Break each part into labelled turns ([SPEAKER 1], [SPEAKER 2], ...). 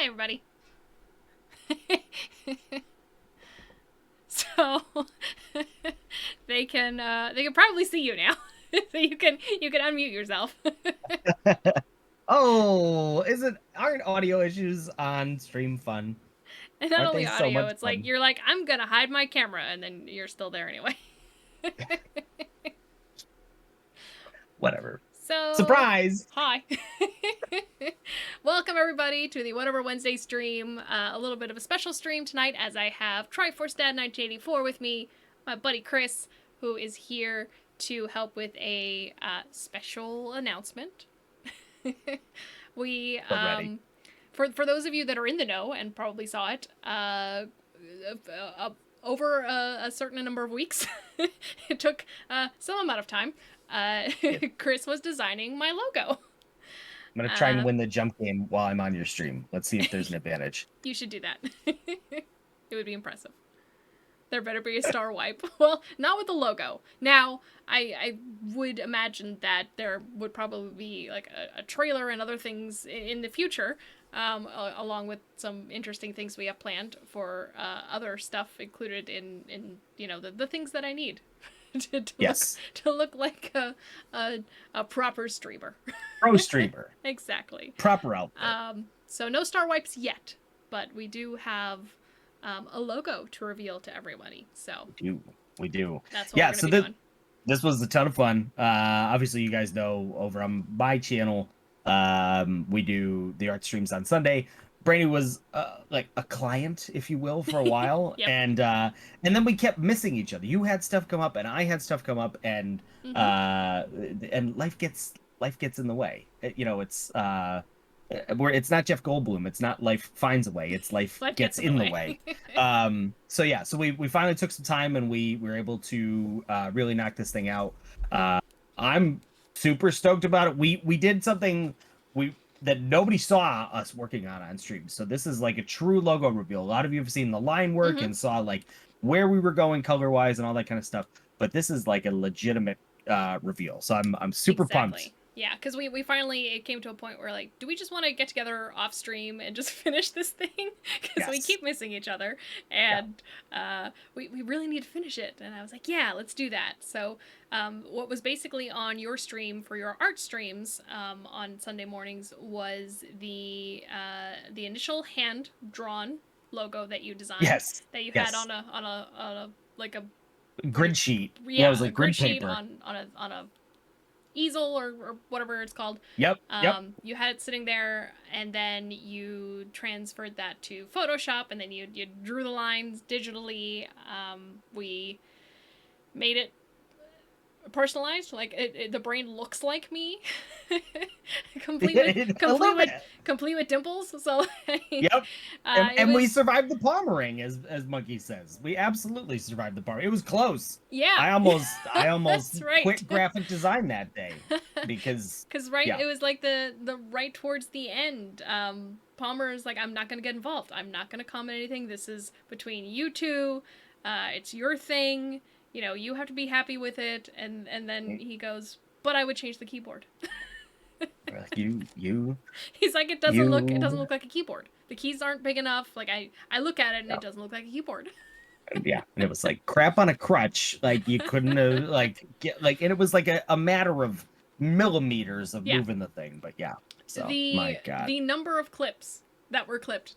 [SPEAKER 1] Hi, everybody. So they can probably see you now. So you can unmute yourself.
[SPEAKER 2] Oh, aren't audio issues on Stream fun?
[SPEAKER 1] And not
[SPEAKER 2] Aren't
[SPEAKER 1] only
[SPEAKER 2] they so
[SPEAKER 1] audio,
[SPEAKER 2] much
[SPEAKER 1] it's like
[SPEAKER 2] fun?
[SPEAKER 1] you're like, I'm gonna hide my camera, and then you're still there anyway.
[SPEAKER 2] Whatever.
[SPEAKER 1] So,
[SPEAKER 2] Surprise!
[SPEAKER 1] hi. Welcome everybody to the Whatever Wednesday stream. A little bit of a special stream tonight as I have Triforce Dad 1984 with me, my buddy Chris, who is here to help with a special announcement. We
[SPEAKER 2] We're ready.
[SPEAKER 1] for those of you that are in the know and probably saw it, over a certain number of weeks, it took some amount of time.
[SPEAKER 2] Yeah.
[SPEAKER 1] Chris was designing my logo.
[SPEAKER 2] I'm gonna try and win the jump game while I'm on your stream. Let's see if there's an advantage.
[SPEAKER 1] You should do that. It would be impressive. There better be a star wipe. Well, not with the logo. Now, I would imagine that there would probably be like a trailer and other things in the future, along with some interesting things we have planned for other stuff included in the things that I need to
[SPEAKER 2] Yes.
[SPEAKER 1] look like a proper streamer.
[SPEAKER 2] Pro streamer.
[SPEAKER 1] Exactly.
[SPEAKER 2] Proper outfit.
[SPEAKER 1] So no star wipes yet, but we do have a logo to reveal to everybody. So
[SPEAKER 2] We do.
[SPEAKER 1] that's what we're going to be doing.
[SPEAKER 2] This was a ton of fun. Obviously, you guys know over on my channel, we do the art streams on Sunday. Brainy was like a client, if you will, for a while,
[SPEAKER 1] Yep.
[SPEAKER 2] and then we kept missing each other. You had stuff come up, and I had stuff come up, and and life gets in the way. It's it's not Jeff Goldblum. It's not life finds a way. It's life gets in the way. So yeah, so we finally took some time and we were able to really knock this thing out. I'm super stoked about it. We did something that nobody saw us working on stream. So this is like a true logo reveal. A lot of you have seen the line work and saw like where we were going color wise and all that kind of stuff. But this is like a legitimate reveal. So I'm super pumped.
[SPEAKER 1] Yeah, because we finally, it came to a point where, like, do we just want to get together off stream and just finish this thing? Because we keep missing each other, and we really need to finish it. And I was like, yeah, let's do that. So what was basically on your stream for your art streams on Sunday mornings was the initial hand-drawn logo that you designed.
[SPEAKER 2] Yes.
[SPEAKER 1] That you had on a like a
[SPEAKER 2] grid sheet.
[SPEAKER 1] Yeah,
[SPEAKER 2] it was like
[SPEAKER 1] grid
[SPEAKER 2] paper.
[SPEAKER 1] sheet on a easel or whatever it's called.
[SPEAKER 2] Yep.
[SPEAKER 1] You had it sitting there, and then you transferred that to Photoshop, and then you drew the lines digitally. We made it personalized, like the brain looks like me. complete with dimples. So
[SPEAKER 2] yep. And we survived the Palmering, as Monkey says. We absolutely survived the Palmering. It was close.
[SPEAKER 1] Yeah.
[SPEAKER 2] I almost
[SPEAKER 1] right.
[SPEAKER 2] quit graphic design that day because
[SPEAKER 1] it was like the right towards the end. Palmer is like, I'm not gonna get involved. I'm not gonna comment anything. This is between you two. It's your thing. You have to be happy with it. And then he goes, but I would change the keyboard.
[SPEAKER 2] you.
[SPEAKER 1] He's like, it doesn't look like a keyboard. The keys aren't big enough. Like I look at it and it doesn't look like a keyboard.
[SPEAKER 2] Yeah, and it was like crap on a crutch. Like you couldn't and it was like a matter of millimeters of moving the thing. But yeah, so my God,
[SPEAKER 1] the number of clips that were clipped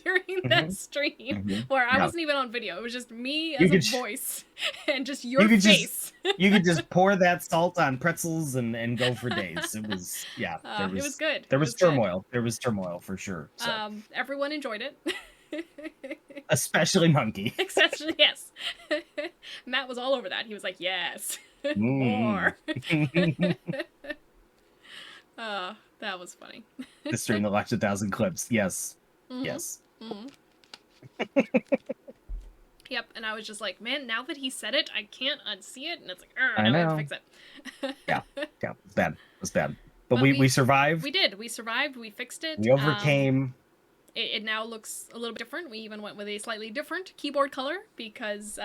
[SPEAKER 1] during that stream where I wasn't even on video. It was just me as a voice and just your face.
[SPEAKER 2] You could just pour that salt on pretzels and go for days. It was
[SPEAKER 1] it was good.
[SPEAKER 2] There was turmoil. Good. There was turmoil for sure. So.
[SPEAKER 1] Everyone enjoyed it.
[SPEAKER 2] Especially Monkey.
[SPEAKER 1] Especially, yes. Matt was all over that. He was like, yes. More. That was funny.
[SPEAKER 2] The stream that watched 1,000 clips. Yes. Yes.
[SPEAKER 1] Yep, and I was just like, man, now that he said it, I can't unsee it, and it's like,
[SPEAKER 2] I know.
[SPEAKER 1] I have to fix it.
[SPEAKER 2] Yeah, it was bad. But we survived.
[SPEAKER 1] We did. We survived. We fixed it.
[SPEAKER 2] We overcame.
[SPEAKER 1] It now looks a little bit different. We even went with a slightly different keyboard color because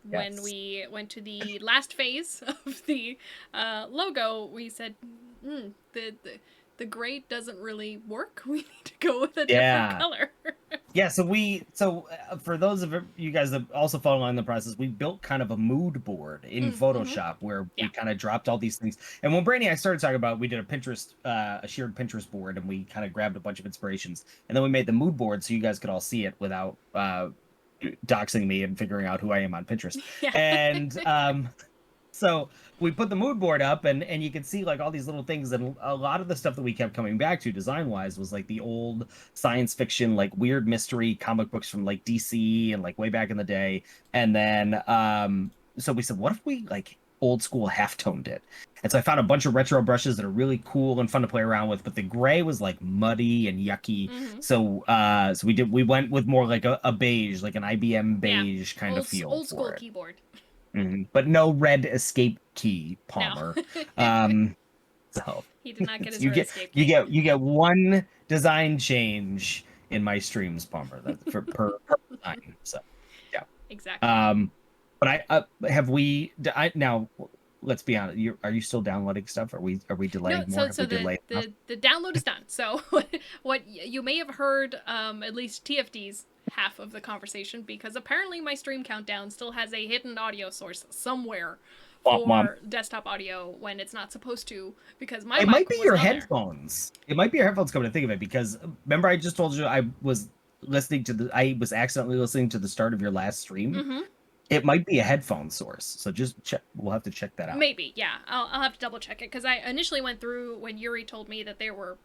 [SPEAKER 1] when we went to the last phase of the logo, we said, the gray doesn't really work. We need to go with a different
[SPEAKER 2] Yeah.
[SPEAKER 1] color.
[SPEAKER 2] Yeah, so for those of you guys that also follow along the process, we built kind of a mood board in Photoshop where
[SPEAKER 1] Yeah.
[SPEAKER 2] we kind of dropped all these things. And when Brandy and I started talking about, it, we did a Pinterest, a shared Pinterest board, and we kind of grabbed a bunch of inspirations, and then we made the mood board so you guys could all see it without doxing me and figuring out who I am on Pinterest.
[SPEAKER 1] Yeah.
[SPEAKER 2] And so we put the mood board up, and you can see like all these little things, and a lot of the stuff that we kept coming back to design wise was like the old science fiction, like weird mystery comic books from like DC and like way back in the day. And then so we said, what if we like old school halftoned it? And so I found a bunch of retro brushes that are really cool and fun to play around with, but the gray was like muddy and yucky. So so we went with more like a beige, like an IBM beige kind of feel.
[SPEAKER 1] Old school
[SPEAKER 2] for it.
[SPEAKER 1] keyboard.
[SPEAKER 2] But no red escape key, Palmer. No. So
[SPEAKER 1] he did not get his
[SPEAKER 2] escape key. You get one design change in my streams, Palmer. That's for per design. So yeah.
[SPEAKER 1] Exactly.
[SPEAKER 2] But now let's be honest. Are you still downloading stuff? Are we delaying more?
[SPEAKER 1] So the download is done. So what you may have heard, at least TFD's half of the conversation, because apparently my stream countdown still has a hidden audio source somewhere for desktop audio when it's not supposed to, because my
[SPEAKER 2] it might be your headphones. It might be your headphones coming to think of it, because remember I just told you I was accidentally listening to the start of your last stream. It might be a headphone source, so just check. We'll have to check that out.
[SPEAKER 1] Maybe, yeah. I'll have to double check it, because I initially went through when Yuri told me that there were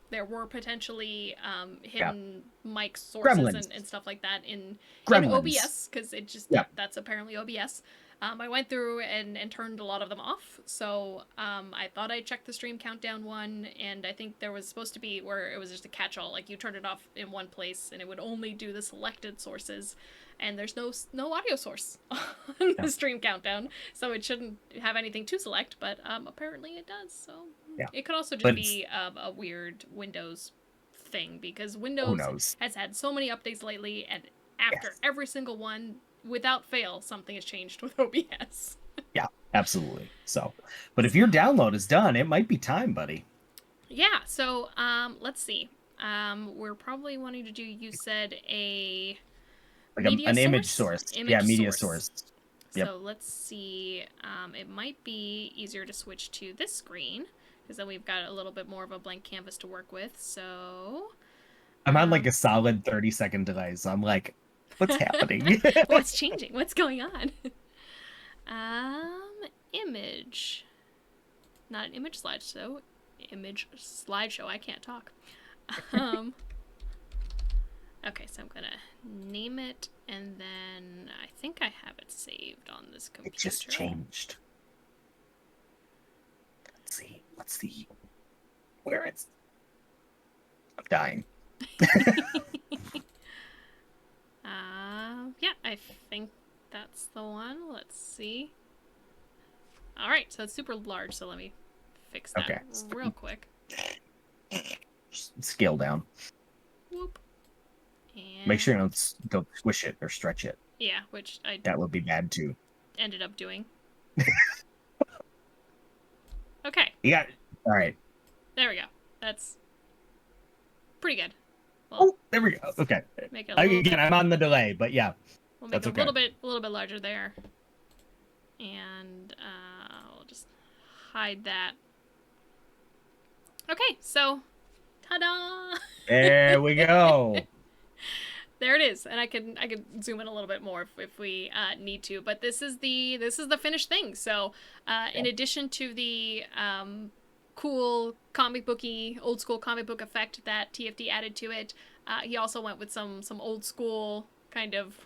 [SPEAKER 1] potentially hidden mic sources and stuff like that in OBS, because it just that's apparently OBS. I went through and turned a lot of them off, so I thought I checked the stream countdown one, and I think there was supposed to be where it was just a catch-all, like you turned it off in one place and it would only do the selected sources, and there's no audio source on the stream countdown, so it shouldn't have anything to select, but apparently it does, so it could also just be a weird Windows thing, because Windows has had so many updates lately, and after every single one, without fail, something has changed with OBS.
[SPEAKER 2] Yeah, absolutely. So, but if your download is done, it might be time, buddy.
[SPEAKER 1] Yeah, so let's see. We're probably wanting to do, you said, an
[SPEAKER 2] image source. Media source.
[SPEAKER 1] Yep. So let's see. It might be easier to switch to this screen, because then we've got a little bit more of a blank canvas to work with. So
[SPEAKER 2] I'm on like a solid 30-second delay, so I'm like, what's happening?
[SPEAKER 1] What's changing? What's going on? Image. Not an image slideshow. Image slideshow. I can't talk. Okay, so I'm gonna name it, and then I think I have it saved on this computer.
[SPEAKER 2] It just changed. Let's see. Where it's... I'm dying.
[SPEAKER 1] Yeah, I think that's the one. Let's see. All right, so it's super large, so let me fix that real quick.
[SPEAKER 2] Scale down.
[SPEAKER 1] Whoop. And
[SPEAKER 2] make sure you don't squish it or stretch it.
[SPEAKER 1] Yeah, which
[SPEAKER 2] that would be bad too.
[SPEAKER 1] Ended up doing. Okay.
[SPEAKER 2] Yeah. All right.
[SPEAKER 1] There we go. That's pretty good.
[SPEAKER 2] Well, there we go. Okay.
[SPEAKER 1] Make it again,
[SPEAKER 2] I'm on the delay, but yeah.
[SPEAKER 1] We'll make it a little bit larger there, and we'll just hide that. Okay, so, ta-da!
[SPEAKER 2] There we go.
[SPEAKER 1] There it is, and I can zoom in a little bit more if we need to. But this is the finished thing. So, in addition to the cool comic booky, old school comic book effect that TFD added to it, he also went with some old school kind of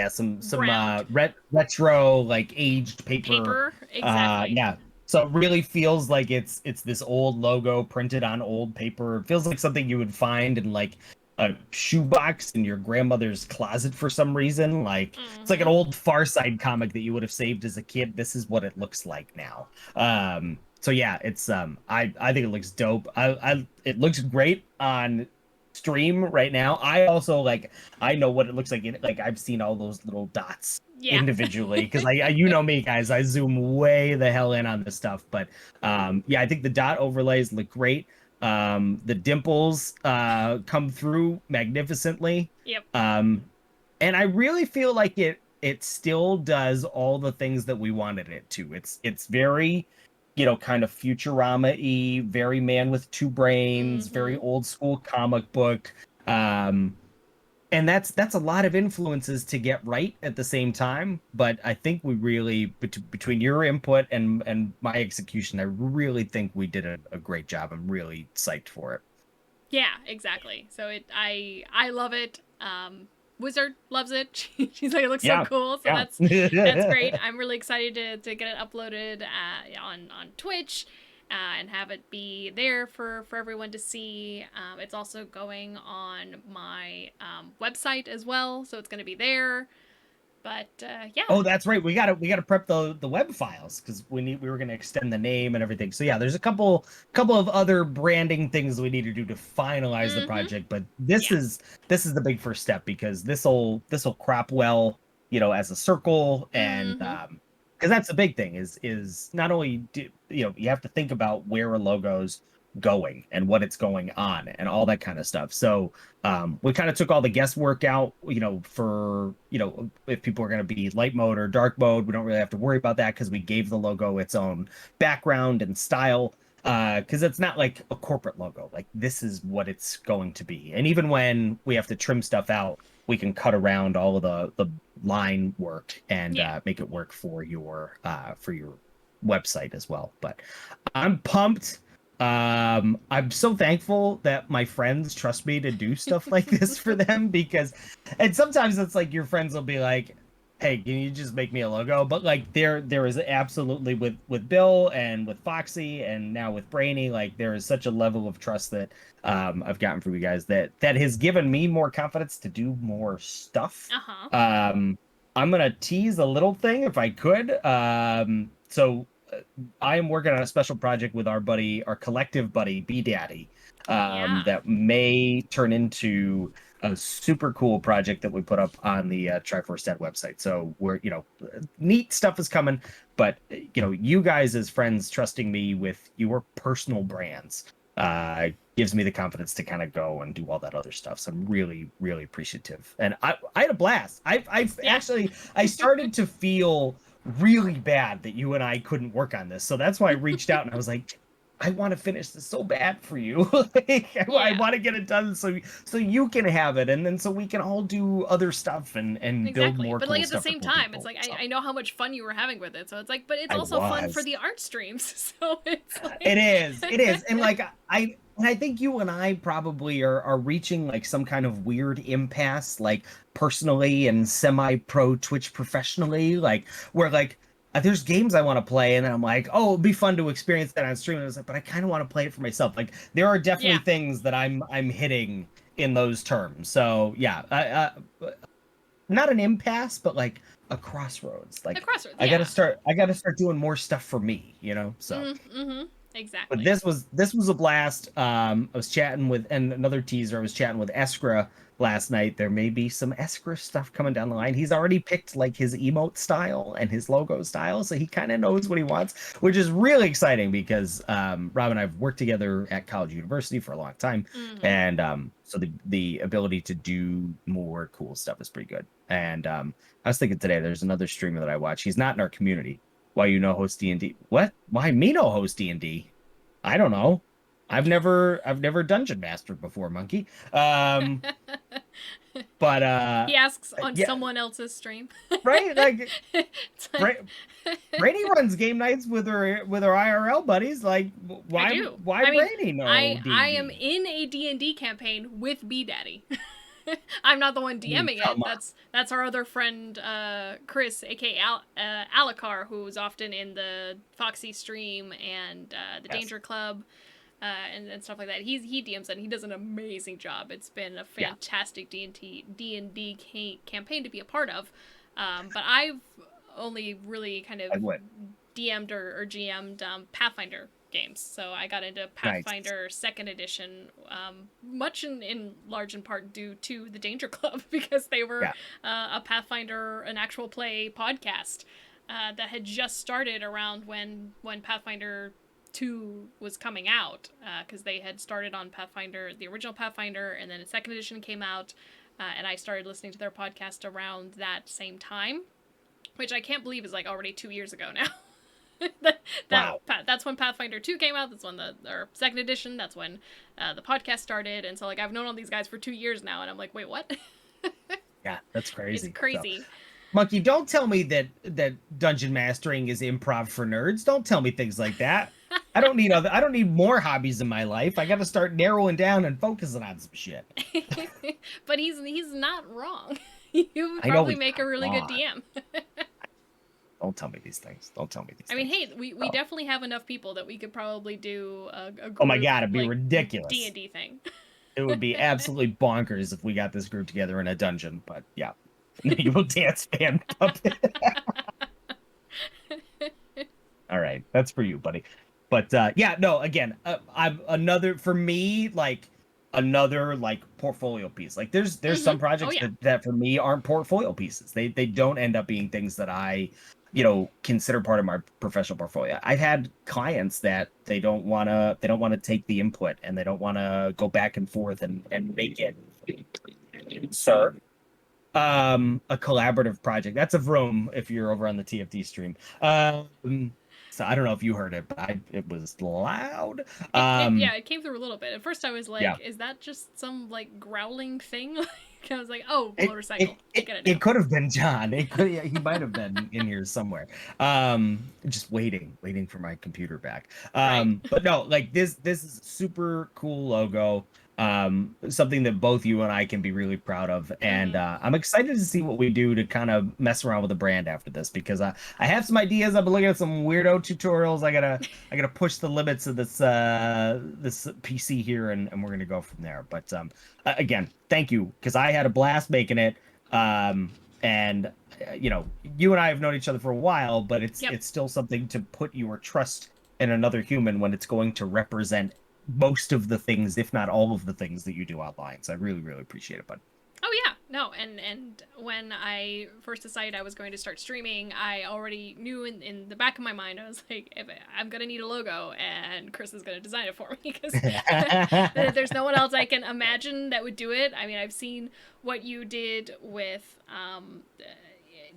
[SPEAKER 2] some retro, like aged paper.
[SPEAKER 1] Exactly.
[SPEAKER 2] Yeah. So it really feels like it's this old logo printed on old paper. It feels like something you would find in like a shoebox in your grandmother's closet for some reason. Like it's like an old Far Side comic that you would have saved as a kid. This is what it looks like now. So yeah, it's I think it looks dope. It looks great on stream right now. I also I know what it looks like. I've seen all those little dots individually, because I you know me, guys, I zoom way the hell in on this stuff. But yeah, I think the dot overlays look great. The dimples come through magnificently.
[SPEAKER 1] Yep.
[SPEAKER 2] And I really feel like it still does all the things that we wanted it to. It's very, kind of Futurama-y, very Man with Two Brains, very
[SPEAKER 1] Mm-hmm.
[SPEAKER 2] old school comic book. Um, and that's a lot of influences to get right at the same time. But I think we really, between your input and my execution, I really think we did a great job. I'm really psyched for it.
[SPEAKER 1] Yeah, exactly. So I love it. Wizard loves it. She's like, it looks so
[SPEAKER 2] Yeah,
[SPEAKER 1] cool. So that's great.
[SPEAKER 2] yeah.
[SPEAKER 1] I'm really excited to get it uploaded on Twitch. And have it be there for everyone to see. It's also going on my website as well, so it's going to be there. But yeah.
[SPEAKER 2] Oh, that's right. We gotta prep the web files because we were gonna extend the name and everything. So yeah, there's a couple of other branding things we need to do to finalize the
[SPEAKER 1] Mm-hmm.
[SPEAKER 2] project. But this
[SPEAKER 1] Yeah.
[SPEAKER 2] is the big first step because this'll crop well, as a circle, and
[SPEAKER 1] Mm-hmm.
[SPEAKER 2] because that's the big thing is not only you have to think about where a logo's going and what it's going on and all that kind of stuff. So we kind of took all the guesswork out, for, if people are going to be light mode or dark mode, we don't really have to worry about that because we gave the logo its own background and style. Because it's not like a corporate logo. Like this is what it's going to be. And even when we have to trim stuff out, we can cut around all of the line work and
[SPEAKER 1] Yeah.
[SPEAKER 2] make it work for your website as well. But I'm pumped. I'm so thankful that my friends trust me to do stuff like this for them because and sometimes it's like your friends will be like, hey, can you just make me a logo? But like there is absolutely with Bill and with Foxy and now with Brainy, like there is such a level of trust that I've gotten from you guys that has given me more confidence to do more stuff.
[SPEAKER 1] Uh-huh.
[SPEAKER 2] I'm gonna tease a little thing if I could. So I am working on a special project with our collective buddy, B Daddy,
[SPEAKER 1] Yeah.
[SPEAKER 2] that may turn into a super cool project that we put up on the Triforce Dead website. So we're, neat stuff is coming, but you guys as friends trusting me with your personal brands gives me the confidence to kind of go and do all that other stuff. So I'm really, really appreciative, and I had a blast. I've
[SPEAKER 1] Yeah.
[SPEAKER 2] actually I started to feel really bad that you and I couldn't work on this. So that's why I reached out and I was like, I want to finish this so bad for you. Like, I
[SPEAKER 1] Yeah.
[SPEAKER 2] want to get it done so you can have it, and then so we can all do other stuff and build
[SPEAKER 1] Exactly.
[SPEAKER 2] more
[SPEAKER 1] But like
[SPEAKER 2] cool
[SPEAKER 1] at the
[SPEAKER 2] stuff for
[SPEAKER 1] same
[SPEAKER 2] cool
[SPEAKER 1] time, it's
[SPEAKER 2] people.
[SPEAKER 1] like
[SPEAKER 2] So
[SPEAKER 1] I know how much fun you were having with it. So it's like, but it's
[SPEAKER 2] I
[SPEAKER 1] also fun for
[SPEAKER 2] was.
[SPEAKER 1] the art streams. So it's
[SPEAKER 2] It
[SPEAKER 1] like
[SPEAKER 2] is. It is. And like I think you and I probably are reaching like some kind of weird impasse, like personally and semi-pro Twitch professionally, like where like there's games I want to play, and then I'm like, oh, it'd be fun to experience that on stream. And I was like, but I kind of want to play it for myself. Like there are definitely
[SPEAKER 1] yeah.
[SPEAKER 2] things that I'm hitting in those terms. So yeah, not an impasse, but like a crossroads.
[SPEAKER 1] The
[SPEAKER 2] Like
[SPEAKER 1] crossroads,
[SPEAKER 2] I gotta
[SPEAKER 1] yeah.
[SPEAKER 2] start. I gotta start doing more stuff for me. So
[SPEAKER 1] Mm-hmm.
[SPEAKER 2] but
[SPEAKER 1] Exactly.
[SPEAKER 2] this was a blast. I was chatting with and another teaser. I was chatting with Eskra last night. There may be some Eskra stuff coming down the line. He's already picked like his emote style and his logo style, so he kind of knows what he wants, which is really exciting because Rob and I've worked together at College University for a long time,
[SPEAKER 1] Mm-hmm.
[SPEAKER 2] and so the ability to do more cool stuff is pretty good. And I was thinking today, there's another streamer that I watch. He's not in our community. Why you know host D&D? What? Why me no host D&D? I don't know. I've never dungeon mastered before, monkey. But
[SPEAKER 1] He asks on
[SPEAKER 2] yeah,
[SPEAKER 1] someone else's stream.
[SPEAKER 2] right. Like
[SPEAKER 1] It's
[SPEAKER 2] Bra-
[SPEAKER 1] like
[SPEAKER 2] Brady runs game nights with her IRL buddies. Like
[SPEAKER 1] I
[SPEAKER 2] why
[SPEAKER 1] do.
[SPEAKER 2] why
[SPEAKER 1] I mean,
[SPEAKER 2] Brady no
[SPEAKER 1] I am
[SPEAKER 2] D&D?
[SPEAKER 1] in a D&D campaign with B Daddy. I'm not the one DMing it.
[SPEAKER 2] Come on.
[SPEAKER 1] That's our other friend, Chris, aka Alakar, who's often in the Foxy stream and the
[SPEAKER 2] Yes.
[SPEAKER 1] Danger Club, and stuff like that. He DMs it. And he does an amazing job. It's been a
[SPEAKER 2] Yeah.
[SPEAKER 1] fantastic D&D campaign to be a part of. But I've only really kind of
[SPEAKER 2] I would.
[SPEAKER 1] DM'd or GM'd Pathfinder games. So I got into
[SPEAKER 2] Nice.
[SPEAKER 1] Pathfinder Second Edition, much in large in part due to the Danger Club because they were
[SPEAKER 2] Yeah.
[SPEAKER 1] a Pathfinder, an actual play podcast that had just started around when Pathfinder 2 was coming out, because they had started on Pathfinder, the original Pathfinder, and then a second edition came out, and I started listening to their podcast around that same time, which I can't believe is like already 2 years ago now.
[SPEAKER 2] Wow.
[SPEAKER 1] That's when Pathfinder 2 came out. That's when or second edition. That's when the podcast started. And so like I've known all these guys for 2 years now, and I'm like, wait, what?
[SPEAKER 2] Yeah, that's crazy.
[SPEAKER 1] It's crazy.
[SPEAKER 2] So, Monkey, don't tell me that dungeon mastering is improv for nerds. Don't tell me things like that. I don't need more hobbies in my life. I got to start narrowing down and focusing on some shit.
[SPEAKER 1] But he's not wrong. You would probably make a really good DM.
[SPEAKER 2] Don't tell me these things. Don't tell me these things.
[SPEAKER 1] I mean, hey, we definitely have enough people that we could probably do a group,
[SPEAKER 2] oh my god, it'd be
[SPEAKER 1] like,
[SPEAKER 2] ridiculous.
[SPEAKER 1] D&D thing.
[SPEAKER 2] It would be absolutely bonkers if we got this group together in a dungeon, but yeah. You will dance fan puppet. All right, that's for you, buddy. But yeah, no, again, I'm another portfolio piece. Like there's some projects that for me aren't portfolio pieces. They don't end up being things that I, consider part of my professional portfolio. I've had clients that they don't want to take the input, and they don't want to go back and forth and make it, sir, a collaborative project. That's a Vroom if you're over on the TFD stream. So I don't know if you heard it, but it was loud.
[SPEAKER 1] Yeah, it came through a little bit. At first I was like, is that just some like growling thing? I was like, oh, motorcycle.
[SPEAKER 2] It could have been John. He might have been in here somewhere. Just waiting for my computer back.
[SPEAKER 1] Right.
[SPEAKER 2] But no, like this is a super cool logo. Something that both you and I can be really proud of, and I'm excited to see what we do to kind of mess around with the brand after this, because I have some ideas. I've been looking at some weirdo tutorials. I gotta push the limits of this PC here, and we're gonna go from there. But again, thank you, because I had a blast making it. And you and I have known each other for a while, but it's still something to put your trust in another human when it's going to represent most of the things, if not all of the things that you do online. So I really, really appreciate it, bud.
[SPEAKER 1] Oh yeah, no, and when I first decided I was going to start streaming, I already knew in the back of my mind, I was like, I'm gonna need a logo, and Chris is gonna design it for me, because there's no one else I can imagine that would do it. I mean, I've seen what you did with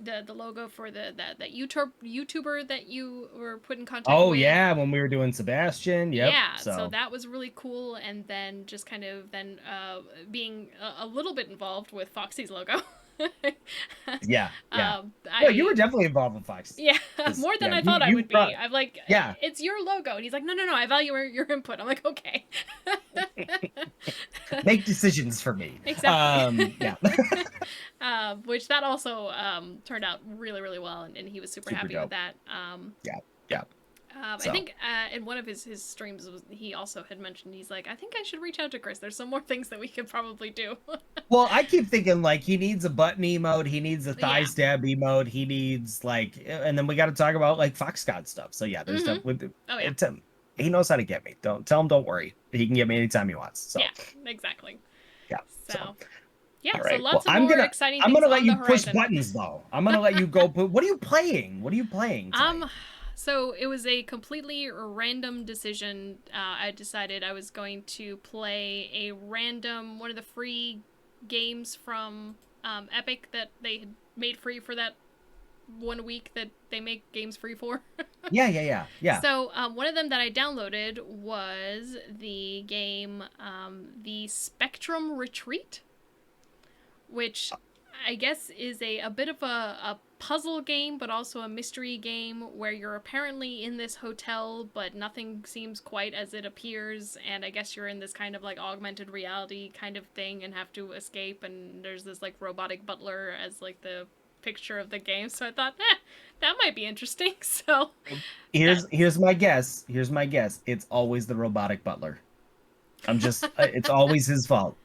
[SPEAKER 1] the logo for that YouTuber that you were put in contact with.
[SPEAKER 2] Oh yeah, when we were doing Sebastian. Yep.
[SPEAKER 1] Yeah, so that was really cool, and then just kind of being a little bit involved with Foxy's logo.
[SPEAKER 2] Yeah. You were definitely involved with Fox.
[SPEAKER 1] Yeah, more than I thought I would be. I'm like, it's your logo, and he's like, no, I value your input. I'm like, okay.
[SPEAKER 2] Make decisions for me.
[SPEAKER 1] Exactly. Which that also turned out really, really well, and he was super happy with that. I think in one of his streams, he also had mentioned, he's like, I think I should reach out to Chris. There's some more things that we could probably do.
[SPEAKER 2] Well, I keep thinking, like, he needs a button emote, he needs a thigh stab emote, he needs, like, and then we got to talk about, like, Fox God stuff. So, yeah, there's stuff with he knows how to get me. Don't don't worry. He can get me anytime he wants. So.
[SPEAKER 1] Yeah, exactly.
[SPEAKER 2] Yeah.
[SPEAKER 1] So yeah,
[SPEAKER 2] right.
[SPEAKER 1] So lots of more exciting things.
[SPEAKER 2] I'm gonna let you push buttons, though. I'm gonna let you go. But what are you playing? What are you playing tonight?
[SPEAKER 1] So it was a completely random decision. I decided I was going to play a random one of the free games from Epic that they had made free for that 1 week that they make games free for.
[SPEAKER 2] Yeah.
[SPEAKER 1] So one of them that I downloaded was the game The Spectrum Retreat, which I guess is a bit of a puzzle game, but also a mystery game where you're apparently in this hotel, but nothing seems quite as it appears, and I guess you're in this kind of like augmented reality kind of thing and have to escape, and there's this like robotic butler as like the picture of the game. So I thought, that might be interesting. So
[SPEAKER 2] here's my guess. It's always the robotic butler. It's always his fault.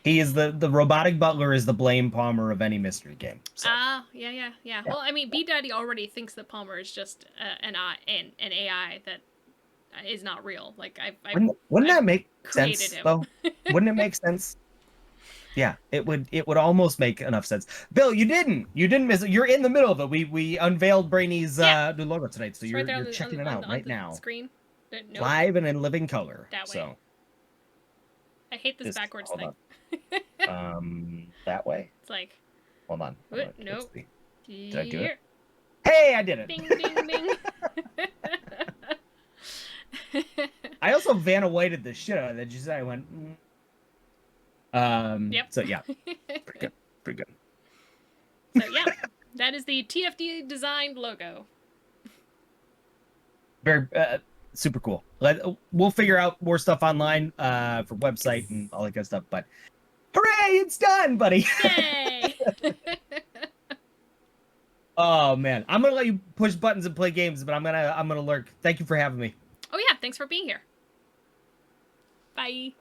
[SPEAKER 2] He is the robotic butler is the blame Palmer of any mystery game. So.
[SPEAKER 1] Yeah. Well, I mean, B Daddy already thinks that Palmer is just an AI that is not real. Like
[SPEAKER 2] wouldn't that make sense though? Wouldn't it make sense? Yeah, it would almost make enough sense. Bill, you didn't miss it. You're in the middle of it. We unveiled Brainy's new logo tonight, so you're checking it out right now.
[SPEAKER 1] Screen. Nope.
[SPEAKER 2] Live and in living color.
[SPEAKER 1] That way.
[SPEAKER 2] So
[SPEAKER 1] I hate this backwards
[SPEAKER 2] hold
[SPEAKER 1] thing.
[SPEAKER 2] on. That way.
[SPEAKER 1] It's like.
[SPEAKER 2] Hold on.
[SPEAKER 1] Nope.
[SPEAKER 2] Did I do it?
[SPEAKER 1] Here.
[SPEAKER 2] Hey, I did it.
[SPEAKER 1] Bing, bing, bing.
[SPEAKER 2] I also Vanna Whited the shit out of that. Just I went.
[SPEAKER 1] Yep.
[SPEAKER 2] So yeah, pretty good. Pretty good.
[SPEAKER 1] So yeah, that is the TFD designed logo.
[SPEAKER 2] Very super cool. We'll figure out more stuff online for website and all that good stuff. But hooray, it's done, buddy.
[SPEAKER 1] Yay!
[SPEAKER 2] Oh man, I'm gonna let you push buttons and play games, but I'm gonna lurk. Thank you for having me.
[SPEAKER 1] Oh yeah, thanks for being here. Bye.